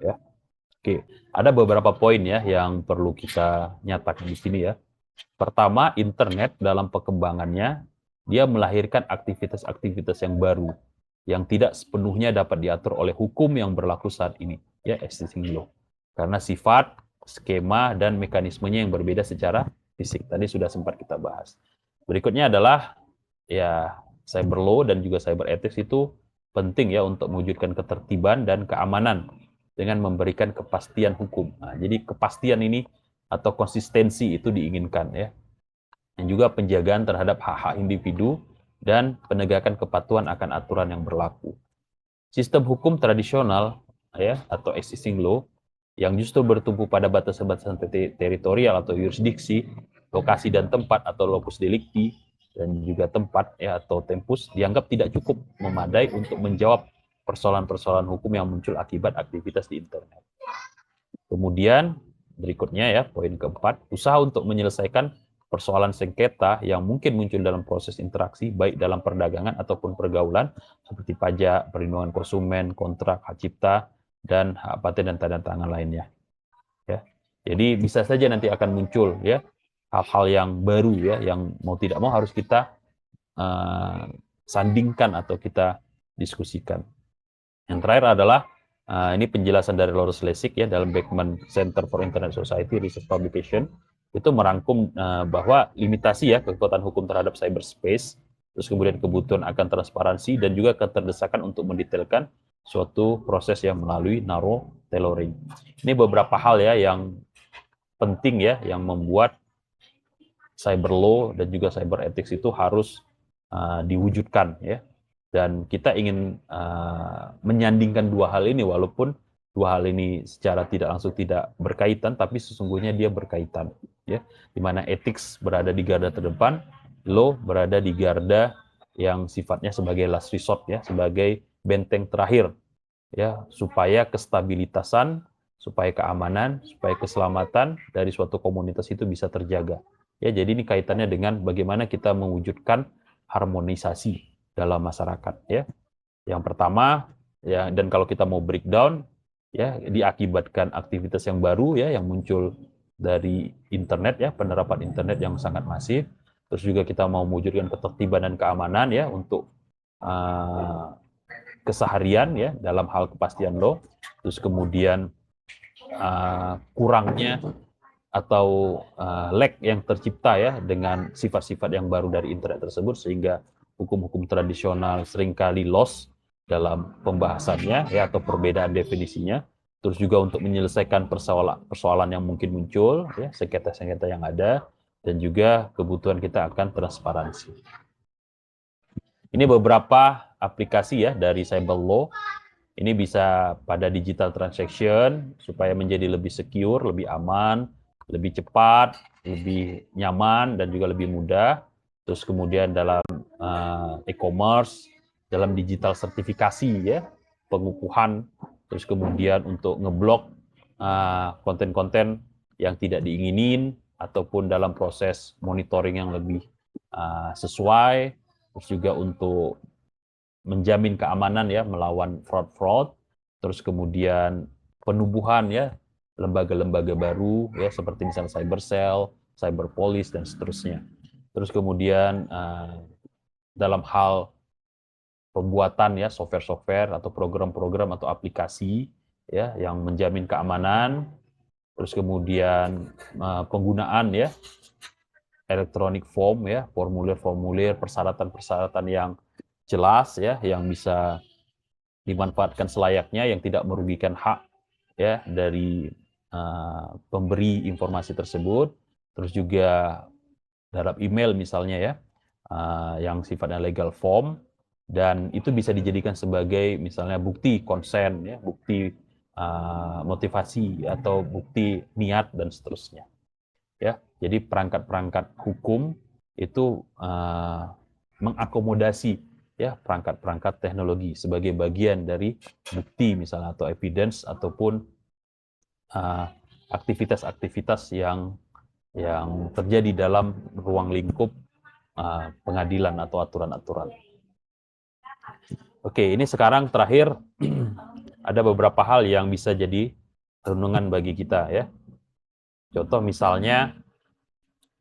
ya. Oke, ada beberapa poin ya yang perlu kita nyatakan di sini ya. Pertama, internet dalam perkembangannya dia melahirkan aktivitas-aktivitas yang baru yang tidak sepenuhnya dapat diatur oleh hukum yang berlaku saat ini, ya, existing law. Karena sifat, skema dan mekanismenya yang berbeda secara fisik. Tadi sudah sempat kita bahas. Berikutnya adalah ya cyber law dan juga cyber ethics itu penting ya untuk mewujudkan ketertiban dan keamanan dengan memberikan kepastian hukum. Nah, jadi kepastian ini atau konsistensi itu diinginkan ya. Dan juga penjagaan terhadap hak-hak individu dan penegakan kepatuhan akan aturan yang berlaku. Sistem hukum tradisional ya atau existing law yang justru bertumpu pada batasan-batasan teritorial atau yurisdiksi, lokasi dan tempat atau locus delicti dan juga tempat ya atau tempus dianggap tidak cukup memadai untuk menjawab persoalan-persoalan hukum yang muncul akibat aktivitas di internet. Kemudian berikutnya ya, poin keempat, usaha untuk menyelesaikan persoalan sengketa yang mungkin muncul dalam proses interaksi, baik dalam perdagangan ataupun pergaulan, seperti pajak, perlindungan konsumen, kontrak, hak cipta, dan hak paten dan tanda tangan lainnya. Ya. Jadi bisa saja nanti akan muncul ya hal-hal yang baru ya, yang mau tidak mau harus kita sandingkan atau kita diskusikan. Yang terakhir adalah ini penjelasan dari Lawrence Lessig ya dalam Beckman Center for Internet Society Research Publication itu merangkum bahwa limitasi ya kekuatan hukum terhadap cyberspace, terus kemudian kebutuhan akan transparansi dan juga keterdesakan untuk mendetailkan suatu proses yang melalui narrow tailoring. Ini beberapa hal ya yang penting ya yang membuat cyber law dan juga cyber ethics itu harus diwujudkan ya. Dan kita ingin menyandingkan dua hal ini walaupun dua hal ini secara tidak langsung tidak berkaitan tapi sesungguhnya dia berkaitan ya. Di mana ethics berada di garda terdepan, law berada di garda yang sifatnya sebagai last resort ya, sebagai benteng terakhir ya supaya kestabilitasan, supaya keamanan, supaya keselamatan dari suatu komunitas itu bisa terjaga. Ya, jadi ini kaitannya dengan bagaimana kita mewujudkan harmonisasi dalam masyarakat ya. Yang pertama ya dan kalau kita mau breakdown ya diakibatkan aktivitas yang baru ya yang muncul dari internet ya, penerapan internet yang sangat masif. Terus juga kita mau mewujudkan ketertiban dan keamanan ya untuk keseharian ya dalam hal kepastian law. Terus kemudian kurangnya atau lag yang tercipta ya dengan sifat-sifat yang baru dari internet tersebut sehingga hukum-hukum tradisional seringkali lost dalam pembahasannya ya atau perbedaan definisinya. Terus juga untuk menyelesaikan persoalan yang mungkin muncul ya sengketa-sengketa yang ada dan juga kebutuhan kita akan transparansi. Ini beberapa aplikasi ya dari cyber law. Ini bisa pada digital transaction supaya menjadi lebih secure, lebih aman, lebih cepat, lebih nyaman dan juga lebih mudah. Terus kemudian dalam e-commerce, dalam digital sertifikasi ya, pengukuhan, terus kemudian untuk ngeblok konten-konten yang tidak diinginin ataupun dalam proses monitoring yang lebih sesuai, terus juga untuk menjamin keamanan ya melawan fraud-fraud, terus kemudian penubuhan ya lembaga-lembaga baru ya seperti misalnya cyber cell, cyber police dan seterusnya. Terus kemudian dalam hal pembuatan ya software-software atau program-program atau aplikasi ya yang menjamin keamanan, terus kemudian penggunaan ya electronic form ya, formulir-formulir, persyaratan-persyaratan yang jelas ya yang bisa dimanfaatkan selayaknya yang tidak merugikan hak ya dari pemberi informasi tersebut. Terus juga dalam email misalnya ya yang sifatnya legal form dan itu bisa dijadikan sebagai misalnya bukti konsen ya, bukti motivasi atau bukti niat dan seterusnya. Ya, jadi perangkat-perangkat hukum itu mengakomodasi ya perangkat-perangkat teknologi sebagai bagian dari bukti misalnya atau evidence ataupun aktivitas-aktivitas yang terjadi dalam ruang lingkup pengadilan atau aturan-aturan. Oke, ini sekarang terakhir ada beberapa hal yang bisa jadi renungan bagi kita ya. Contoh misalnya,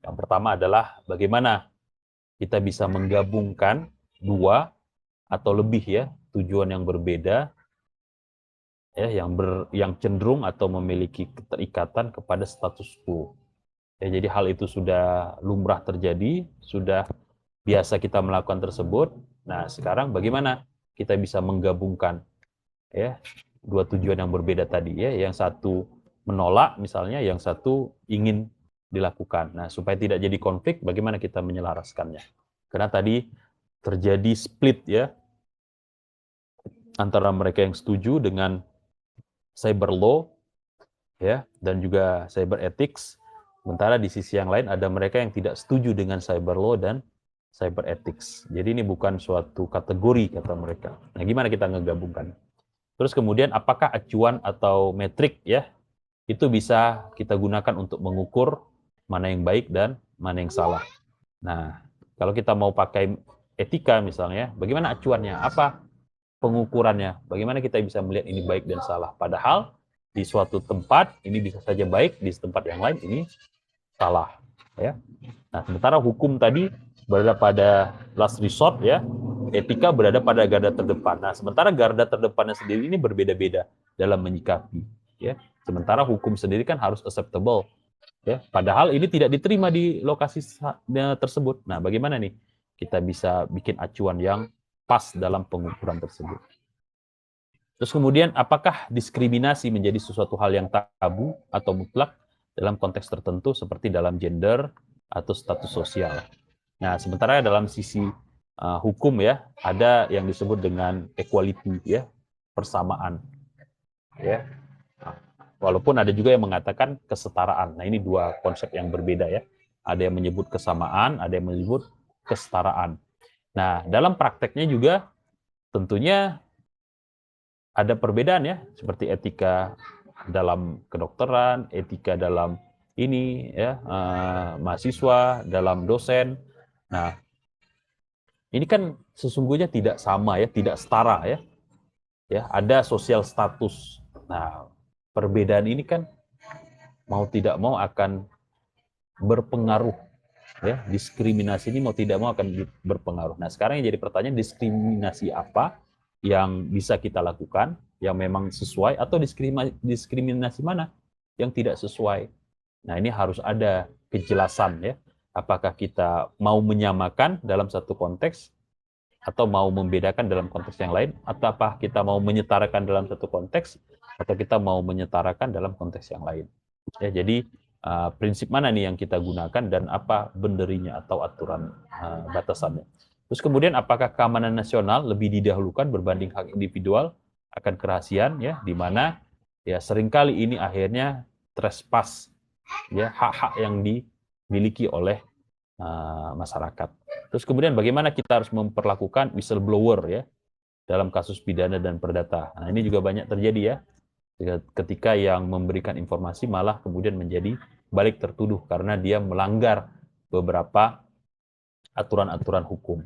yang pertama adalah bagaimana kita bisa menggabungkan dua atau lebih ya tujuan yang berbeda ya yang cenderung atau memiliki keterikatan kepada status quo. Ya, jadi hal itu sudah lumrah terjadi, sudah biasa kita melakukan tersebut. Nah, sekarang bagaimana kita bisa menggabungkan ya dua tujuan yang berbeda tadi ya, yang satu menolak misalnya, yang satu ingin dilakukan. Nah, supaya tidak jadi konflik, bagaimana kita menyelaraskannya? Karena tadi terjadi split ya antara mereka yang setuju dengan cyber law ya dan juga cyber ethics, sementara di sisi yang lain ada mereka yang tidak setuju dengan cyber law dan cyber ethics. Jadi ini bukan suatu kategori kata mereka. Nah, gimana kita ngegabungkan? Terus kemudian apakah acuan atau metrik ya itu bisa kita gunakan untuk mengukur mana yang baik dan mana yang salah. Nah, kalau kita mau pakai etika misalnya, bagaimana acuannya? Apa pengukurannya? Bagaimana kita bisa melihat ini baik dan salah? Padahal di suatu tempat ini bisa saja baik, di tempat yang lain ini salah. Ya. Nah, sementara hukum tadi berada pada last resort ya, etika berada pada garda terdepan. Nah, sementara garda terdepannya sendiri ini berbeda-beda dalam menyikapi. Ya. Sementara hukum sendiri kan harus acceptable. Ya. Padahal ini tidak diterima di lokasi tersebut. Nah, bagaimana nih kita bisa bikin acuan yang pas dalam pengukuran tersebut? Terus kemudian, apakah diskriminasi menjadi sesuatu hal yang tabu atau mutlak dalam konteks tertentu seperti dalam gender atau status sosial? Nah, sementara dalam sisi hukum ya, ada yang disebut dengan equality ya, persamaan ya. Walaupun ada juga yang mengatakan kesetaraan. Nah, ini dua konsep yang berbeda ya. Ada yang menyebut kesamaan, ada yang menyebut kesetaraan. Nah, dalam prakteknya juga tentunya ada perbedaan ya, seperti etika dalam kedokteran, etika dalam ini ya, mahasiswa, dalam dosen. Nah, ini kan sesungguhnya tidak sama ya, tidak setara ya. Ya, ada sosial status. Nah, perbedaan ini kan mau tidak mau akan berpengaruh ya. Diskriminasi ini mau tidak mau akan berpengaruh. Nah, sekarang yang jadi pertanyaan, diskriminasi apa yang bisa kita lakukan yang memang sesuai, atau diskriminasi mana yang tidak sesuai. Nah, ini harus ada kejelasan ya. Apakah kita mau menyamakan dalam satu konteks atau mau membedakan dalam konteks yang lain, atau apa kita mau menyetarakan dalam satu konteks atau kita mau menyetarakan dalam konteks yang lain. Ya, jadi prinsip mana nih yang kita gunakan dan apa benderinya atau aturan batasannya. Terus kemudian, apakah keamanan nasional lebih didahulukan berbanding hak individual akan kerahasiaan ya, di mana ya seringkali ini akhirnya trespass ya hak-hak yang dimiliki oleh masyarakat. Terus kemudian bagaimana kita harus memperlakukan whistleblower ya dalam kasus pidana dan perdata. Nah, ini juga banyak terjadi ya. Ketika yang memberikan informasi malah kemudian menjadi balik tertuduh karena dia melanggar beberapa aturan-aturan hukum.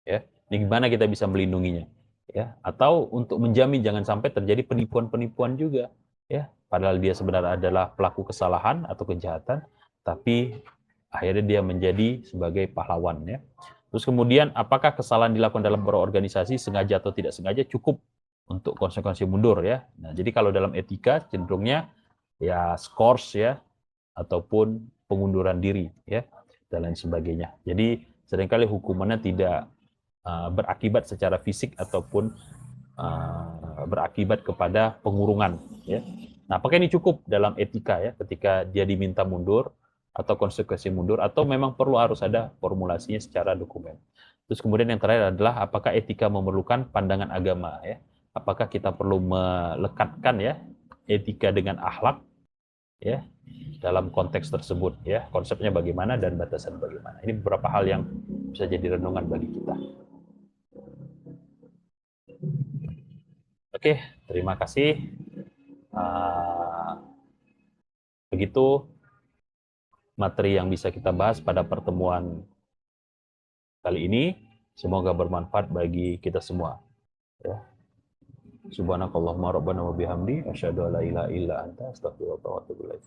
Ya, ini gimana kita bisa melindunginya? Ya, atau untuk menjamin jangan sampai terjadi penipuan-penipuan juga. Ya, padahal dia sebenarnya adalah pelaku kesalahan atau kejahatan, tapi akhirnya dia menjadi sebagai pahlawan ya. Terus kemudian, apakah kesalahan dilakukan dalam berorganisasi sengaja atau tidak sengaja cukup untuk konsekuensi mundur ya. Nah, jadi kalau dalam etika cenderungnya ya skors ya ataupun pengunduran diri ya dan lain sebagainya. Jadi seringkali hukumannya tidak berakibat secara fisik ataupun berakibat kepada pengurungan ya. Nah, apakah ini cukup dalam etika ya ketika dia diminta mundur atau konsekuensi mundur, atau memang perlu harus ada formulasinya secara dokumen. Terus kemudian yang terakhir adalah apakah etika memerlukan pandangan agama ya. Apakah kita perlu melekatkan ya etika dengan akhlak ya dalam konteks tersebut ya, konsepnya bagaimana dan batasan bagaimana. Ini beberapa hal yang bisa jadi renungan bagi kita. Oke, terima kasih. Begitu materi yang bisa kita bahas pada pertemuan kali ini. Semoga bermanfaat bagi kita semua. Ya. Subhanakallahumma rabbana wa bihamdi asyhadu an la ilaha illa anta astaghfiruka wa atubu ilaik.